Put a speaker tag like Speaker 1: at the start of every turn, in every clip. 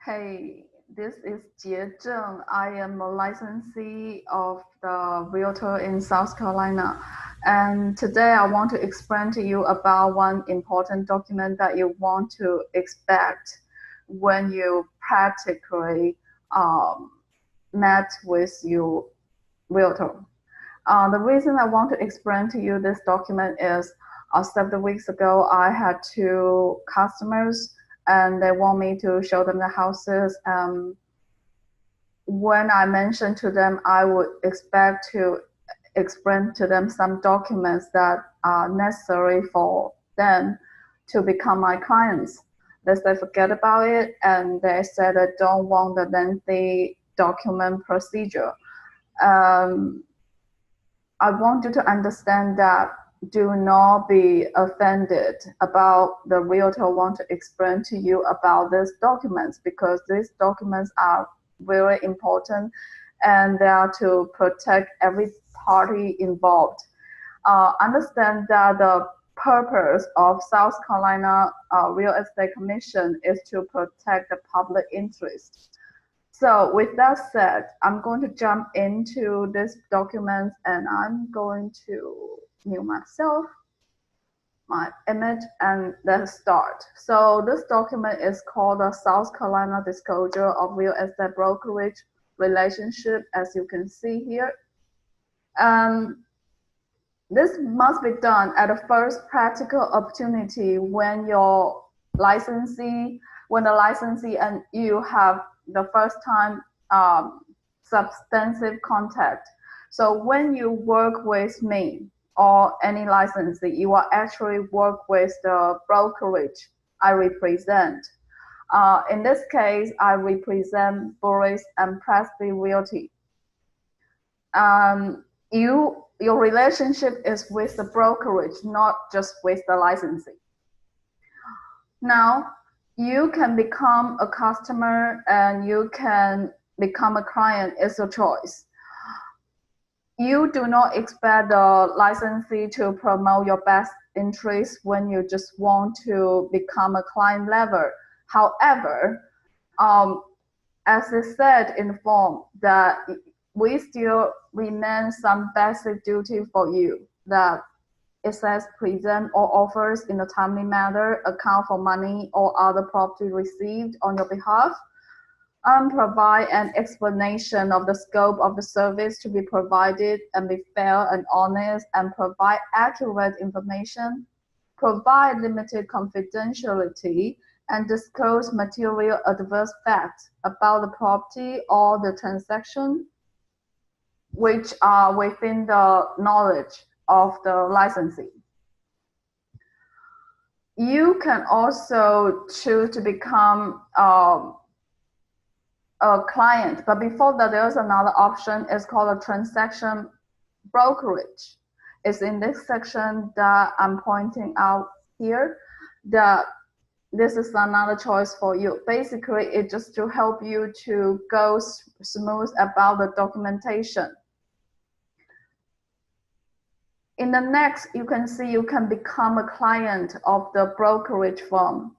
Speaker 1: Hey, this is Jie ZHENG. I am a licensee of the Realtor in South Carolina. And today I want to explain to you about one important document that you want to expect when you practically met with your Realtor. The reason I want to explain to you this document is several weeks ago, I had two customers and they want me to show them the houses. When I mentioned to them, I would expect to explain to them some documents that are necessary for them to become my clients. They forget about it and they said I don't want the lengthy document procedure. I want you to understand that do not be offended about the realtor want to explain to you about these documents, because these documents are very important and they are to protect every party involved. Understand that the purpose of South Carolina Real Estate Commission is to protect the public interest. So with that said, I'm going to jump into this document and I'm going to mute myself, my image, and let's start. So this document is called the South Carolina Disclosure of Real Estate Brokerage Relationship, as you can see here. This must be done at the first practical opportunity when the licensee and you have the first time substantive contact. So when you work with me or any licensee, you will actually work with the brokerage I represent. In this case, I represent Burris and Pressley Realty. Your relationship is with the brokerage, not just with the licensee. Now, you can become a customer and you can become a client. It's your choice. You do not expect the licensee to promote your best interest when you just want to become a client level. However, as it said in the form, that we still remain some basic duty for you, that it says present all offers in a timely manner, account for money or other property received on your behalf, provide an explanation of the scope of the service to be provided and be fair and honest, and provide accurate information, provide limited confidentiality, and disclose material adverse facts about the property or the transaction which are within the knowledge of the licensee. You can also choose to become a client, but before that, there's another option. It's called a transaction brokerage. It's in this section that I'm pointing out here, that this is another choice for you. Basically, it's just to help you to go smooth about the documentation. In the next, you can see you can become a client of the brokerage firm,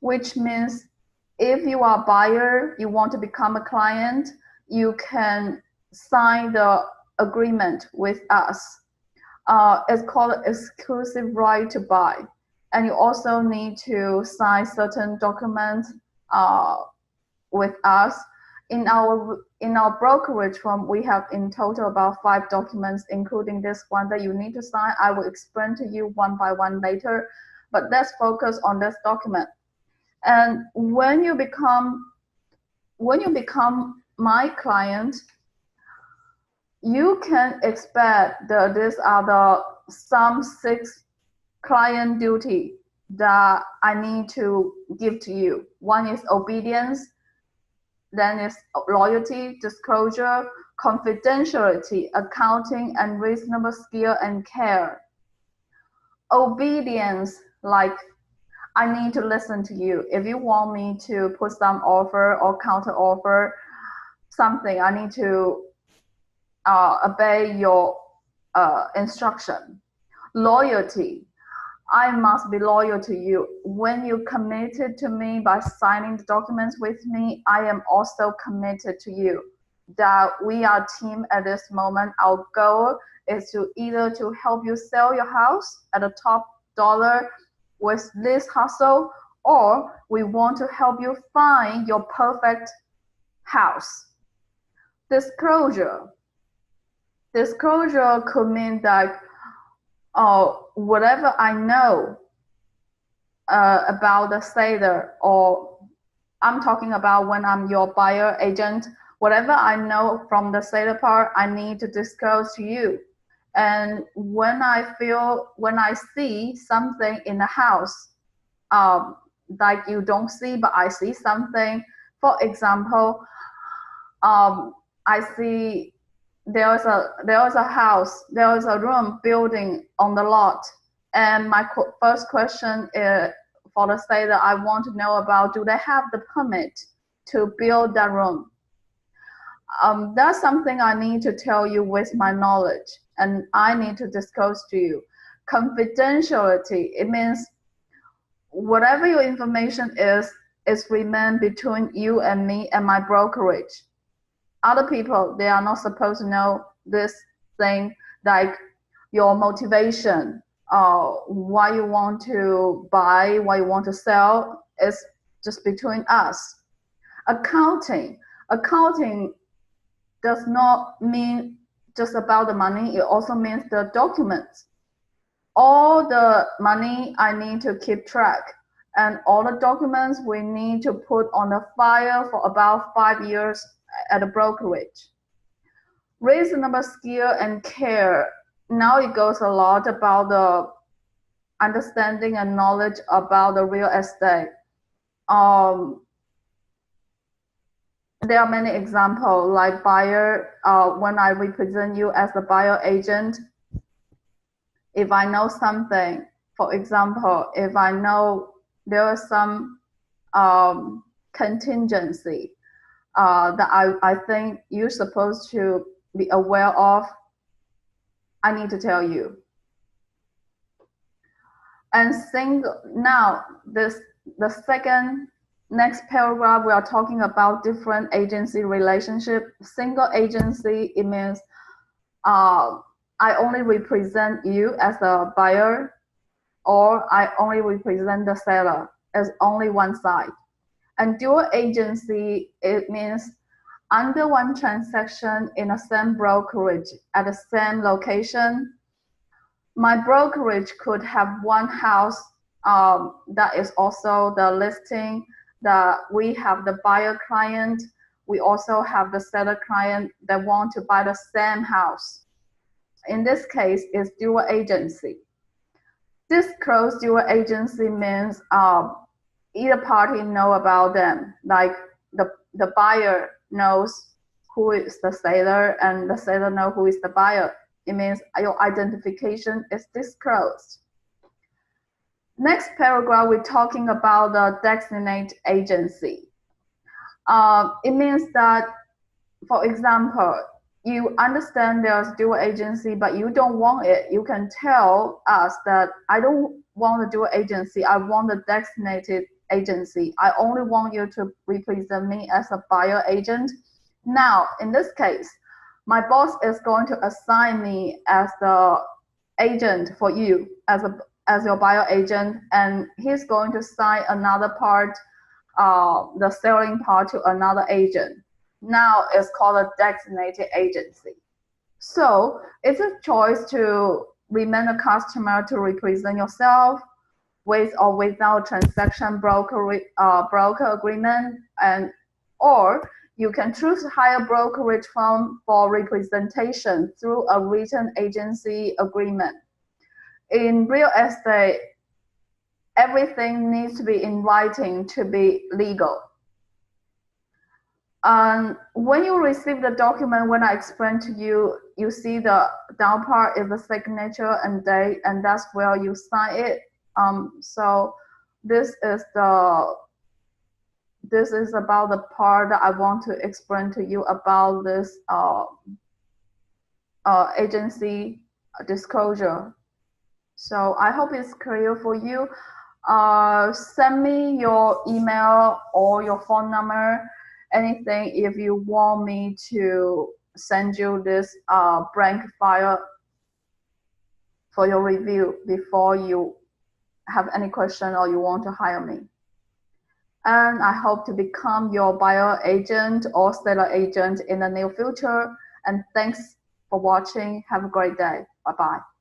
Speaker 1: which means if you are a buyer, you want to become a client, you can sign the agreement with us. It's called exclusive right to buy. And you also need to sign certain documents with us. In our brokerage firm, we have in total about 5 documents, including this one that you need to sign. I will explain to you one by one later, but let's focus on this document. And when you become my client, you can expect that these are some 6 client duty that I need to give to you. One is obedience, then is loyalty, disclosure, confidentiality, accounting, and reasonable skill and care. Obedience, like I need to listen to you. If you want me to put some offer or counter offer, something, I need to obey your instruction. Loyalty, I must be loyal to you. When you committed to me by signing the documents with me, I am also committed to you. That we are a team at this moment. Our goal is to either to help you sell your house at the top dollar with this hustle, or we want to help you find your perfect house. Disclosure. Disclosure could mean that whatever I know about the seller, or I'm talking about when I'm your buyer agent, whatever I know from the seller part, I need to disclose to you. And when I see something in the house, like you don't see, but I see something. For example, I see there is a house, there is a room building on the lot, and my first question is for the seller, I want to know about, do they have the permit to build that room? That's something I need to tell you with my knowledge, and I need to disclose to you. Confidentiality, it means whatever your information is remain between you and me and my brokerage. Other people, they are not supposed to know this thing, like your motivation, why you want to buy, why you want to sell, is just between us. Accounting does not mean just about the money, it also means the documents. All the money I need to keep track, and all the documents we need to put on the file for about 5 years at a brokerage. Reasonable skill and care. Now it goes a lot about the understanding and knowledge about the real estate. There are many examples, like buyer, when I represent you as a buyer agent, if I know something, for example, if I know there is some contingency that I think you're supposed to be aware of, I need to tell you. And now the second next paragraph, we are talking about different agency relationship. Single agency, it means I only represent you as a buyer, or I only represent the seller as only one side. And dual agency, it means under one transaction in the same brokerage at the same location. My brokerage could have one house that is also the listing, that we have the buyer client, we also have the seller client that want to buy the same house. In this case, it's dual agency. Disclosed dual agency means either party know about them, like the buyer knows who is the seller and the seller know who is the buyer. It means your identification is disclosed. Next paragraph, we're talking about the designated agency. It means that, for example, you understand there's dual agency, but you don't want it. You can tell us that I don't want a dual agency. I want a designated agency. I only want you to represent me as a buyer agent. Now, in this case, my boss is going to assign me as the agent for you, as your buyer agent, and he's going to assign another part, the selling part, to another agent. Now it's called a designated agency. So it's a choice to remain a customer to represent yourself with or without transaction broker agreement, or you can choose to hire brokerage firm for representation through a written agency agreement. In real estate, everything needs to be in writing to be legal. When you receive the document, when I explain to you, you see the down part is the signature and date, and that's where you sign it. So this is about the part that I want to explain to you about this agency disclosure. So I hope it's clear for you. Send me your email or your phone number, anything if you want me to send you this blank file for your review before you have any question or you want to hire me. And I hope to become your buyer agent or seller agent in the near future. And thanks for watching. Have a great day. Bye-bye.